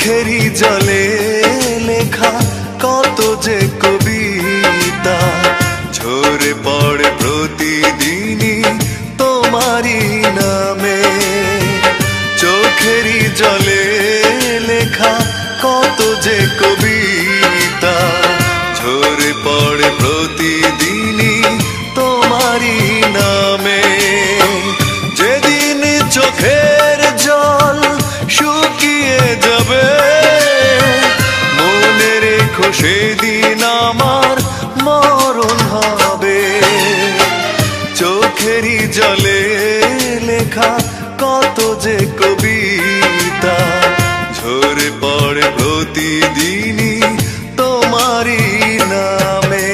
চোখেরই জলে লেখা কত যে কবিতা ঝরে পড়ে প্রতিদিনই তোমারই নামে। চোখেরই জলে লেখা কত যে কবিতা ঝরে পড়ে প্রতিদিনই তোমারই নামে। যেদিন চোখের জল শুকিয়ে যাবে মনে রেখো সেদিন আমার মরণ হবে। চোখেরই জলে লেখা কত যে কবিতা ঝরে পড়ে প্রতিদিনই তোমারই নামে।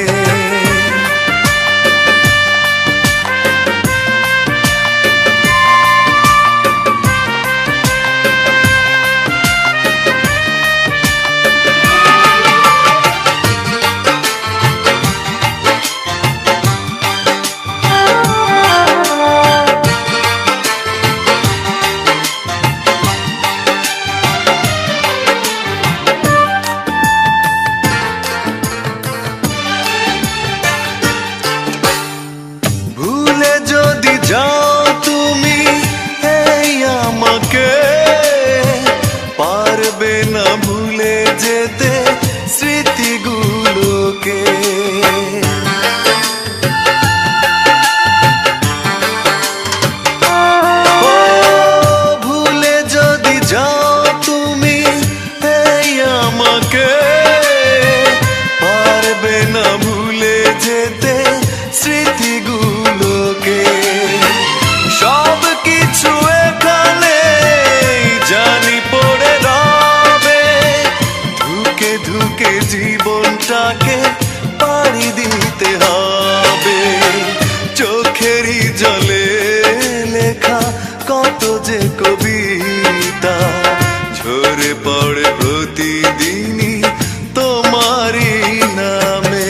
যাও তুমি এই আমাকে পারবে না ভুলে যেতে স্মৃতিগুলোকে। ভুলে যদি যাও তুমি এই আমাকে পারবে না ভুলে যেতে স্মৃতিগুলোকে। সব কিছু এখানে জানি পড়ে রবে ধুকে ধুকে জীবনটাকে পাড়ি দিতে হবে। চোখেরই জলে লেখা কত যে কবিতা ঝরে পড়ে প্রতিদিনই তোমারই নামে।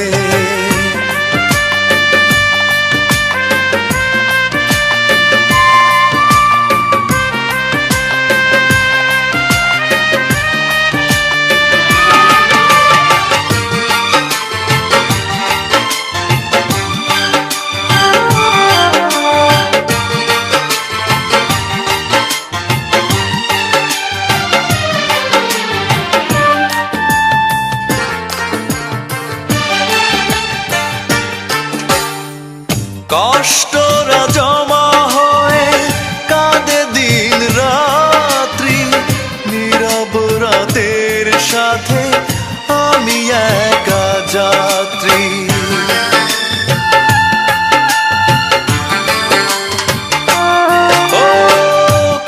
কষ্টরা জমা হয়ে কাঁদে দিন রাত্রি নীরব রাতের সাথে আমি একা যাত্রী।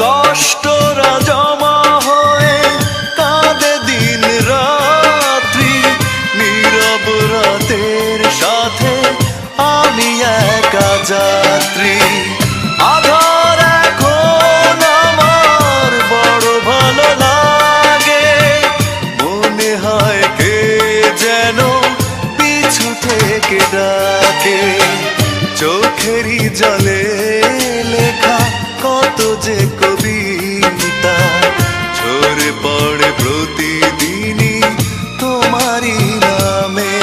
কষ্টরা জমা হয়ে কাঁদে দিন রাত্রি নীরব রাতের সাথে আমি একা যাত্রী। আধার এখন আমার বড় ভালো লাগে মনে হয় কে যেন পিছু থেকে ডাকে। চোখেরই জলে লেখা কত যে কবিতা ঝরে পড়ে প্রতিদিনই তোমারই নামে।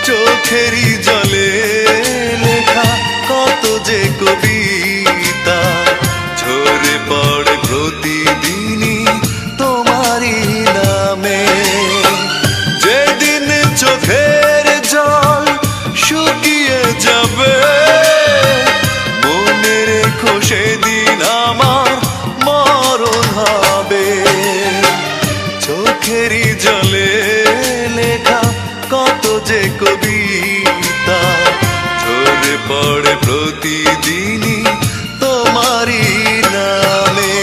চোখেরই জলে লেখা কত যে কবিতা ঝরে পড়ে প্রতিদিনই তোমারই নামে। যেদিন চোখের জল শুকিয়ে যাবে মনে রেখো সেদিন আমার মরণ হবে। চোখেরই জলে লেখা কত যে কবিতা ঝরে পড়ে প্রতিদিনই তোমারই নামে।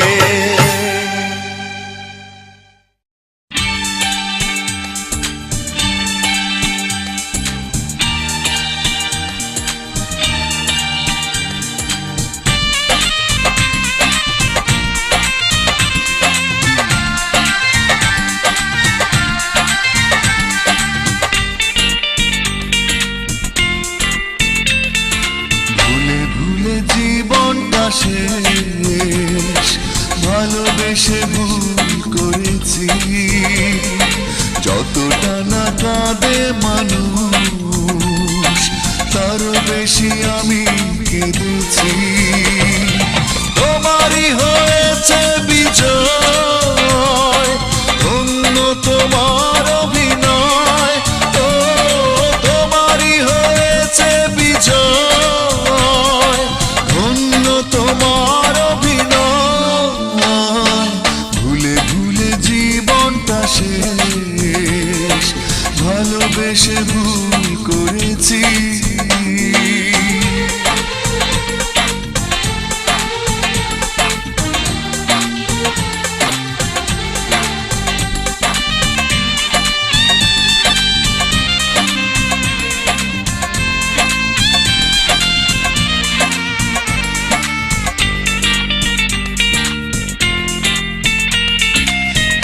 শেষ ভালোবেসে ভুল করেছি করেছি। যতটা না কাঁদে মানুষ তারও বেশি আমি কেঁদেছি। তোমারই হয়েছে বিজয়, ধন্য তোমার অভিনয়। ও তোমারই হয়েছে বিজয়, ধন্য তোমার অভিনয়। ভুলে ভুলে জীবনটা শেষ, ভালোবেসে ভুল করেছি।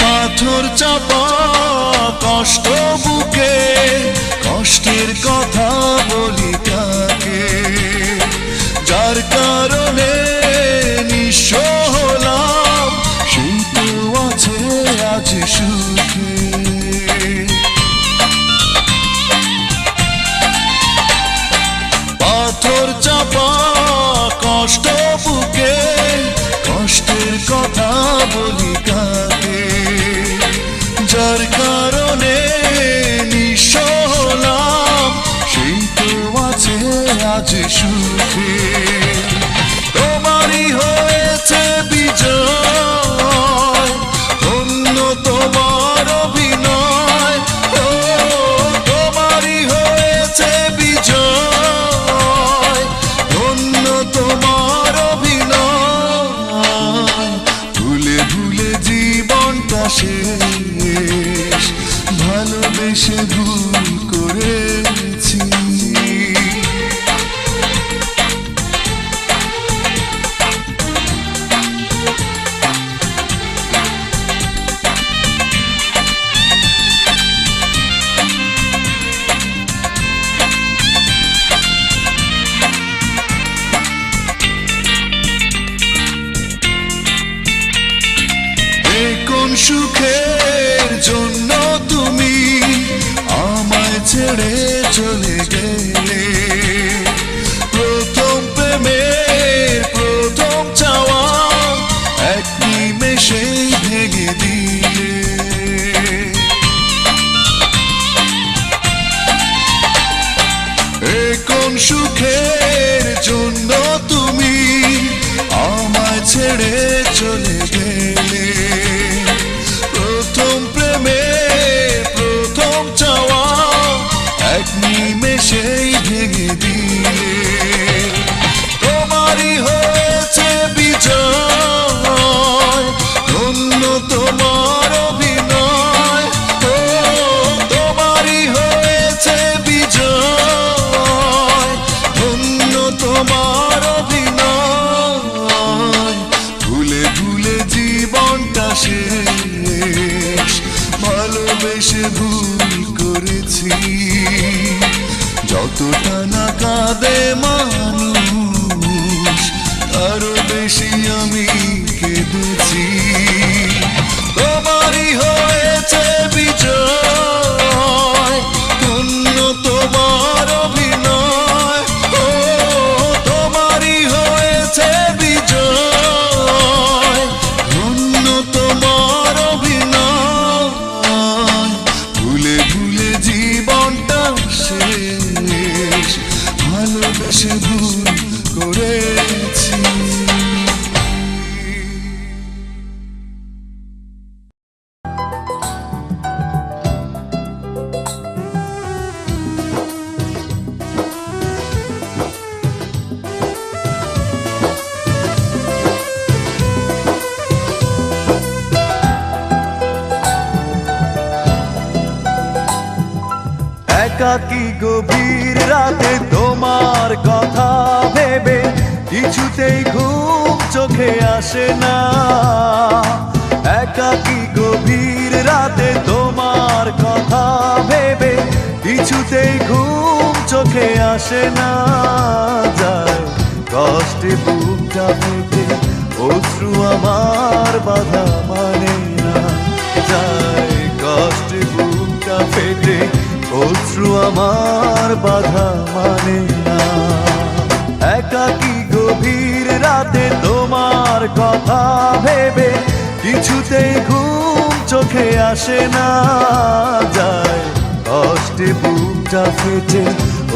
পাথর চাপা কষ্ট বুকে, কষ্টের কথা বলি কাকে? যার কারণে নিঃস্ব হলাম, সেই তো আছে আজ সুখে। পাথর চাপা কষ্ট বুকে, কষ্টের কথা বলি কাকে? যার কারণে নিঃস্ব হলাম, সেই তো আছে আজ সুখে। তোমারই হয়েছে বিজয়, ধন্য তোমার অভিনয়। ও তোমারই হয়েছে বিজয়, ধন্য তোমার অভিনয়। ভুলে ভুলে জীবনটা শেষ, ভালোবেসে ভুল করেছি। কোন সুখের জন্য তুমি আমায় ছেড়ে চলে গেলে? প্রথম প্রেমের প্রথম চাওয়া এক নিমেষেই ভেঙে দিলে। কোন সুখের জন্য তুমি আমায় ছেড়ে চলে গেলে? প্রথম প্রেমের প্রথম চাওয়া এক নিমেষেই ভেঙে দিলে। তোমারই হয়েছে বিজয়, ধন্য তোমার অভিনয়। ও তোমারই হয়েছে বিজয়, ধন্য তোমার অভিনয়। ভুলে ভুলে জীবনটা শেষ, ভালোবেসে ভুল করেছি। যতটা না কাঁদে মানুষ আরো বেশি আমি কেঁদেছি। তোমারই হয়েছে বিজয়, ধন্য তোমার অভিনয়। ও তোমারই হয়েছে বিজয়, ধন্য তোমার অভিনয়। ভুলে ভুলে জীবনটা শেষ, ভালোবেসে ভুল করেছি। একাকী গভীর রাতে তোমার কথা ভেবে কিছুতেই ঘুম চোখে আসে না। একাকী গভীর রাতে তোমার কথা ভেবে কিছুতেই ঘুম চোখে আসে না। যায় কষ্টে বুকটা ফেটে অশ্রু আমার বাধা মানে না। বাধা মানে না। একাকী গভীর রাতে তোমার কথা ভেবে কিছুতেই ঘুম চোখে আসে না যায়, কষ্টে বুকটা ফেটে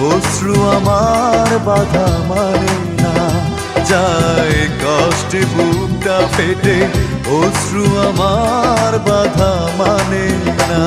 অশ্রু আমার বাধা মানে না যায়, কষ্টে বুকটা ফেটে অশ্রু আমার বাধা মানে না।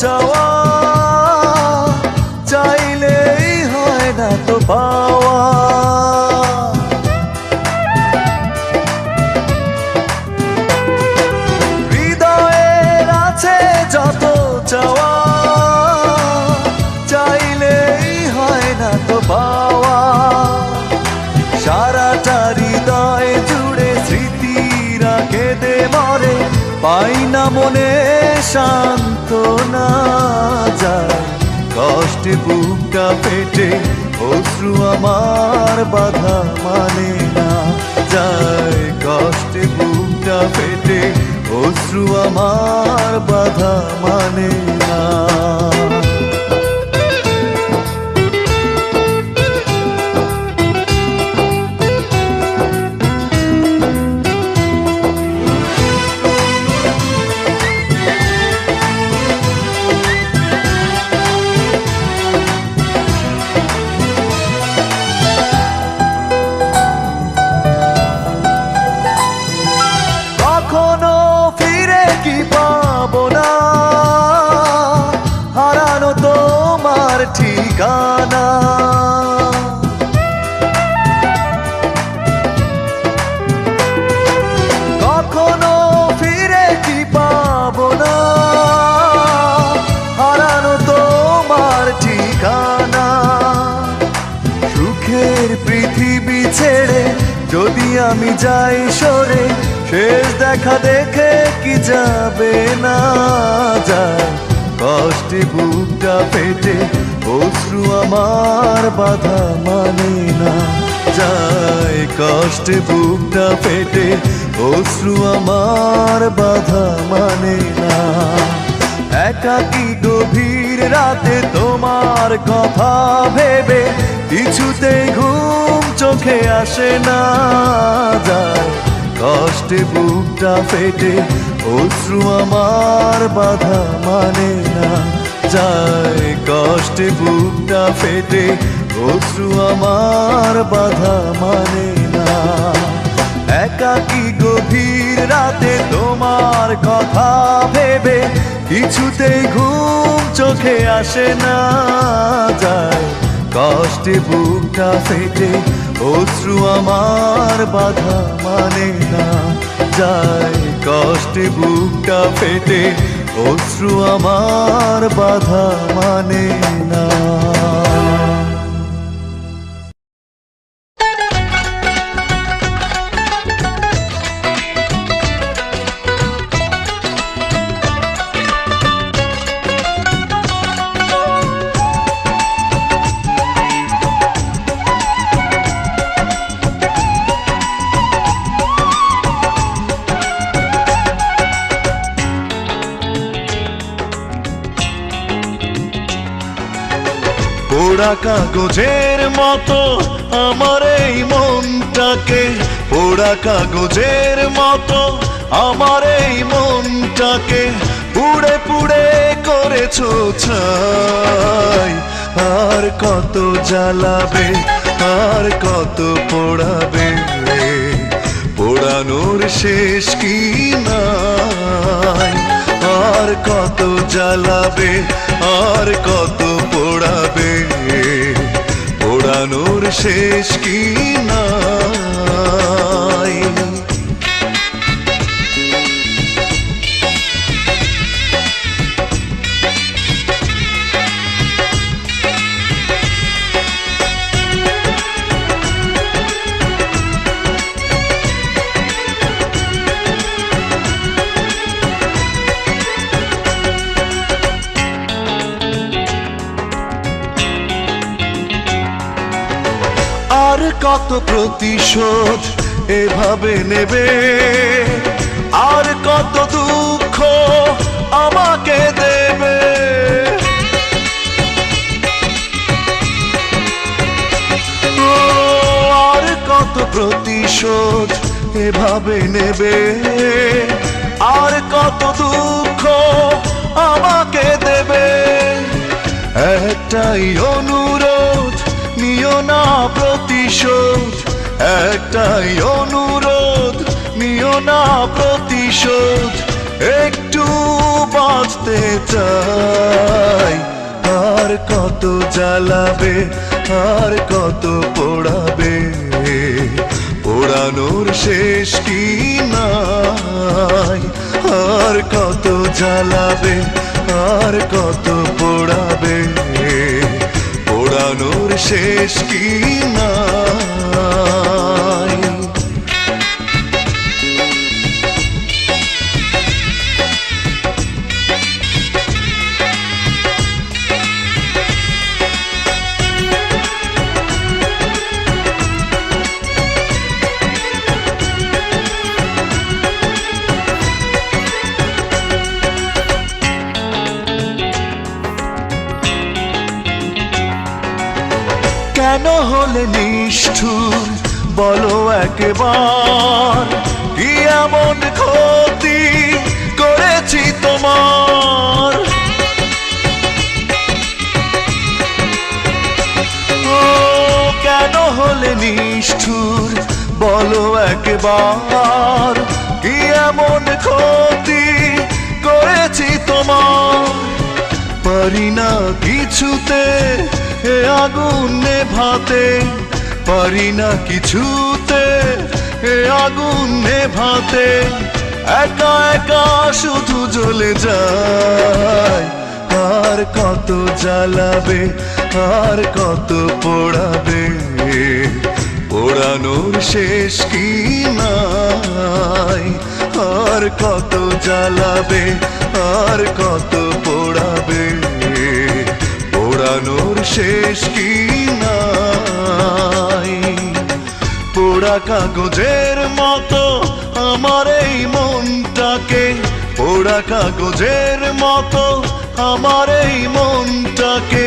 চাওয়া চাইলেই হয় না তো পাওয়া, হৃদয়ের আছে যত চাওয়া চাইলেই হয় না তো পাওয়া, সারাটা হৃদয় জুড়ে স্মৃতিরা কেঁদে মরে, পাই না মনে সান্ত্বনা যায়, কষ্টে বুকটা পেটে অশ্রু আমার বাধা মানে না যায়, কষ্টে বুকটা পেটে অশ্রু আমার বাধা মানে না। ঠিকানা কখনো ফিরে কি পাবো না, হারানো তোমার ঠিকানা, সুখের পৃথিবী ছেড়ে যদি আমি যাই সরে, শেষ দেখা দেখে কি যাবে না যায়, কষ্টে বুকটা পেটে অশ্রু আমার বাধা মানে না যায়, কষ্টে বুকটা পেটে অশ্রু আমার বাধা মানে না। একাকী গভীর রাতে তোমার কথা ভেবে কিছুতেই ঘুম চোখে আসে না যায়, কষ্টে বুকটা ফেটে অশ্রু আমার বাধা মানে না যায়, কষ্টে বুকটা ফেটে অশ্রু আমার বাধা মানে না। একাকী গভীর রাতে তোমার কথা ভেবে কিছুতেই ঘুম চোখে আসে না যায়, কষ্টে বুকটা ফেটে অশ্রু আমার বাধা মানে না যায়, কষ্টে বুকটা ফেটে অশ্রু আমার বাধা মানে না। পোড়া কাগজের মতো আমার এই মনটাকে, পোড়া কাগজের মতো আমার এই মনটাকে পুড়ে পুড়ে করেছো ছাই, আর কত জ্বালাবে আর কত পোড়াবে, পোড়ানোর শেষ কি নাই, আর কত জ্বালাবে আর কত পোড়াবে, পোড়ানোর শেষ কি নাই। কত প্রতিশোধ এভাবে নেবে, আর কত দুঃখ আমাকে দেবে। আর কত প্রতিশোধ এভাবে নেবে, আর কত দুঃখ আমাকে দেবে। একটাই অনুরোধ, নিও না প্রতিশোধ। একটাই অনুরোধ, নিও না প্রতিশোধ। একটু বাঁচতে চাই। আর কত জ্বালাবে, আর কত পোড়াবে, পোড়ানোর শেষ কি নাই। আর কত জ্বালাবে, আর কত পোড়াবে, পোড়ানোর শেষ কি নাই। কেন হলে নিষ্ঠুর বলো একবার, কি এমন ক্ষতি করেছি তোমার। ও কেন হলে নিষ্ঠুর বলো একবার, কি এমন ক্ষতি করেছি তোমার। পারি না কিছুতে এ আগুন নেভাতে, পারি না কিছুতে এ আগুন নেভাতে। একা একা শুধু জ্বলে যায়। আর কত জ্বালাবে, আর কত পোড়াবে, পোড়ানোর শেষ কি নাই। আর কত জ্বালাবে, আর কত পোড়াবে, পোড়ানোর শেষ কি নাই। পোড়া কাগজের মতো আমার এই মনটাকে, পোড়া কাগজের মতো আমার এই মনটাকে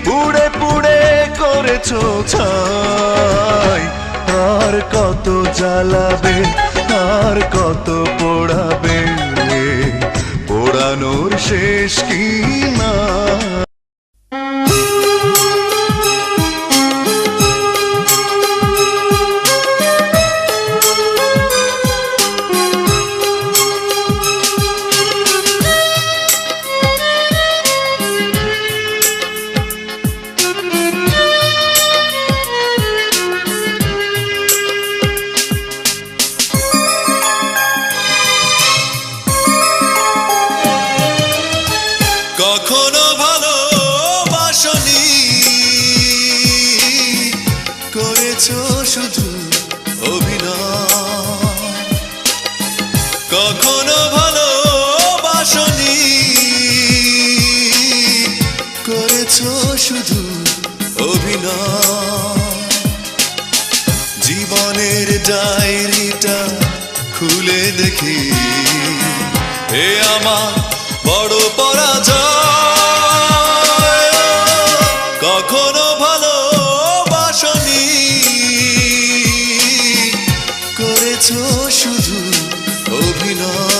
পুড়ে পুড়ে করেছো ছাই। আর কত জ্বালাবে, আর কত পোড়াবে, পোড়ানোর শেষ কি না। কখনো ভালোবাসনি, করেছো শুধু অভিনয়। কখনো ভালোবাসনি, করেছো শুধু অভিনয়। জীবনের ডায়েরিটা খুলে দেখি, এ আমার বড় পরাজয়। কখনো ভালোবাসনি, করেছো শুধু অভিনয়।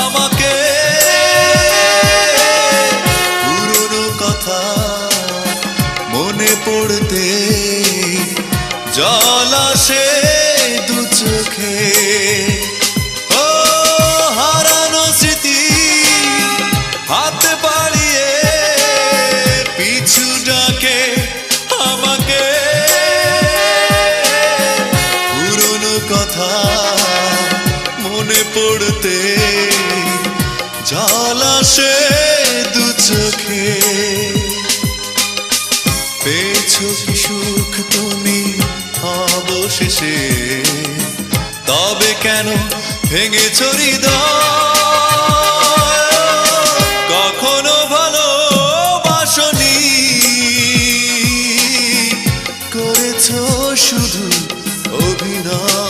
আমাকে পুরনো কথা মনে পড়তে জল আসে দু চোখে। ও হারানো স্মৃতি হাত বাড়িয়ে বসে দু চোখে পেয়েছো কি সুখ তুমি অবশেষে, তবে কেন ভেঙেছো হৃদয়? কখনো ভালোবাসনি, করেছো শুধু অভিনয়।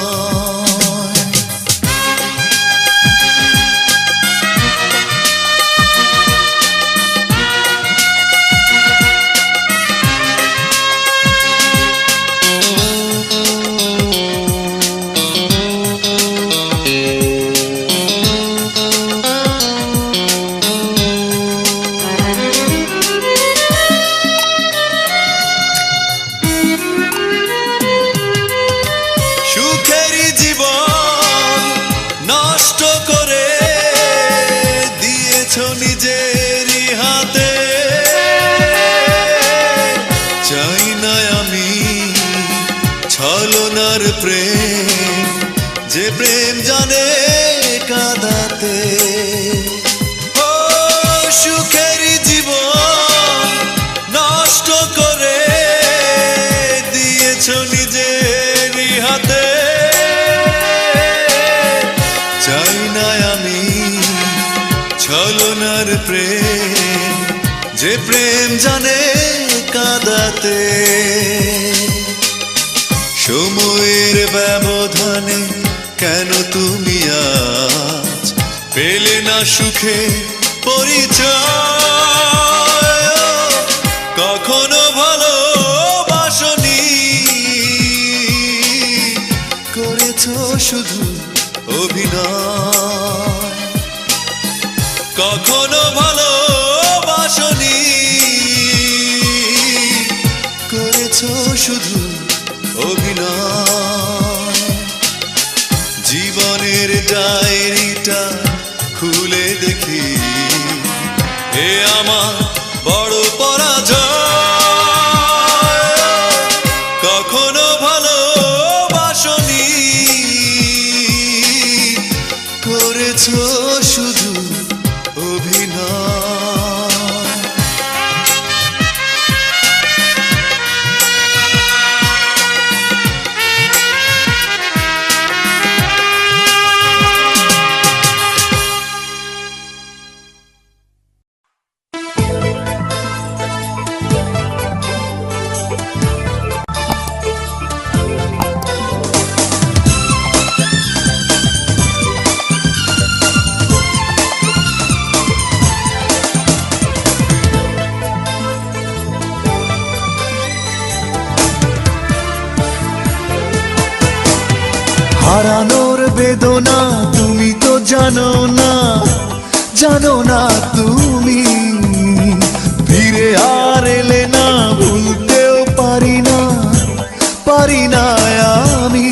সুখেরই জীবন নষ্ট করে দিয়েছো নিজেরই হাতে। চাই না আমি ছলনার প্রেম, যে প্রেম জানে কাঁদাতে। ও সুখেরই জীবন নষ্ট করে দিয়েছো নিজেরই হাতে। চাই না আমি ছলনার প্রেম, যে প্রেম জানে কাঁদাতে। সময়ের ব্যবধানে কেন তুমি আজ পেলে না সুখে পরিচয়? কখনো ভালোবাসনি, করেছো শুধু অভিনয়। কখনো ভালোবাসনি, করেছো শুধু অভিনয়। জীবনের ডায়েরিটা খুলে দেখি, এ আমার বড় পরাজয়। কখনো ভালোবাসনি, করেছো শুধু অভিনয়। হারানোর বেদনা তুমি তো জানো না, জানো না তুমি। ফিরে আর এলে না, ভুলতেও পারি না, পারি না আমি।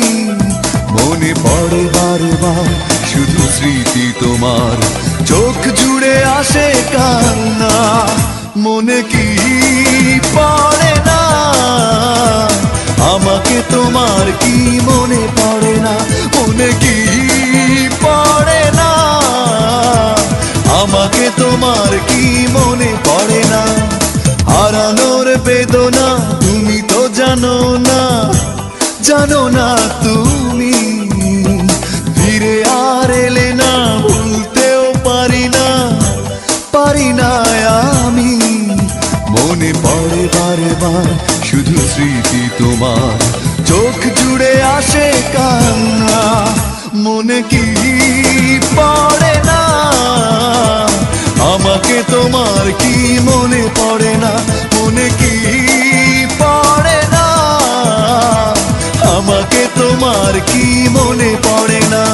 মনে পড়ে বারবার শুধু স্মৃতি তোমার, চোখ জুড়ে আসে কান্না। মনে কি পড়ে না আমাকে তোমার, কি মনে পড়ে না? মনে কি পড়ে না আমাকে তোমার, কি মনে পড়ে না? হারানোর বেদনা তুমি তো জানো না, জানো না তুমি। ফিরে আর এলে না, ভুলতেও পারি না, পারি না আমি। মনে পড়ে বারবার শুধু স্মৃতি তোমার, চোখ জুড়ে আসে কান্না। মনে কি পড়ে না আমাকে তোমার, কি মনে পড়ে না? মনে কি পড়ে না আমাকে তোমার, কি মনে পড়ে না?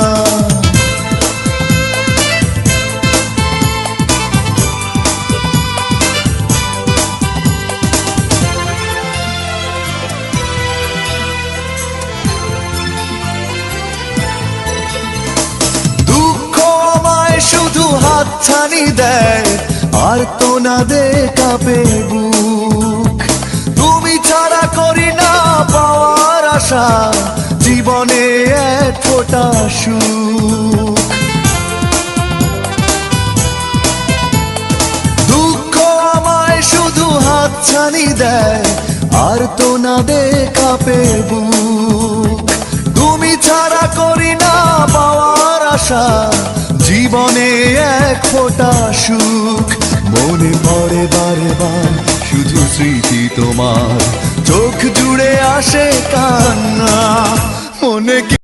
শুধু হাতছানি দেয় আর তো না দে কাঁপে বুক। তুমি ছাড়া করি না পাওয়ার আশা, জীবনে এক ফোঁটা সুখ। জানি দেয় আর তো না দে কাঁপে বুক তুমি ছাড়া করি না পাওয়ার আশা জীবনে এক ফোঁটা সুখ মনে পড়ে বারে বার শুধু স্মৃতি তোমার চোখ জুড়ে আসে কান্না মনে কি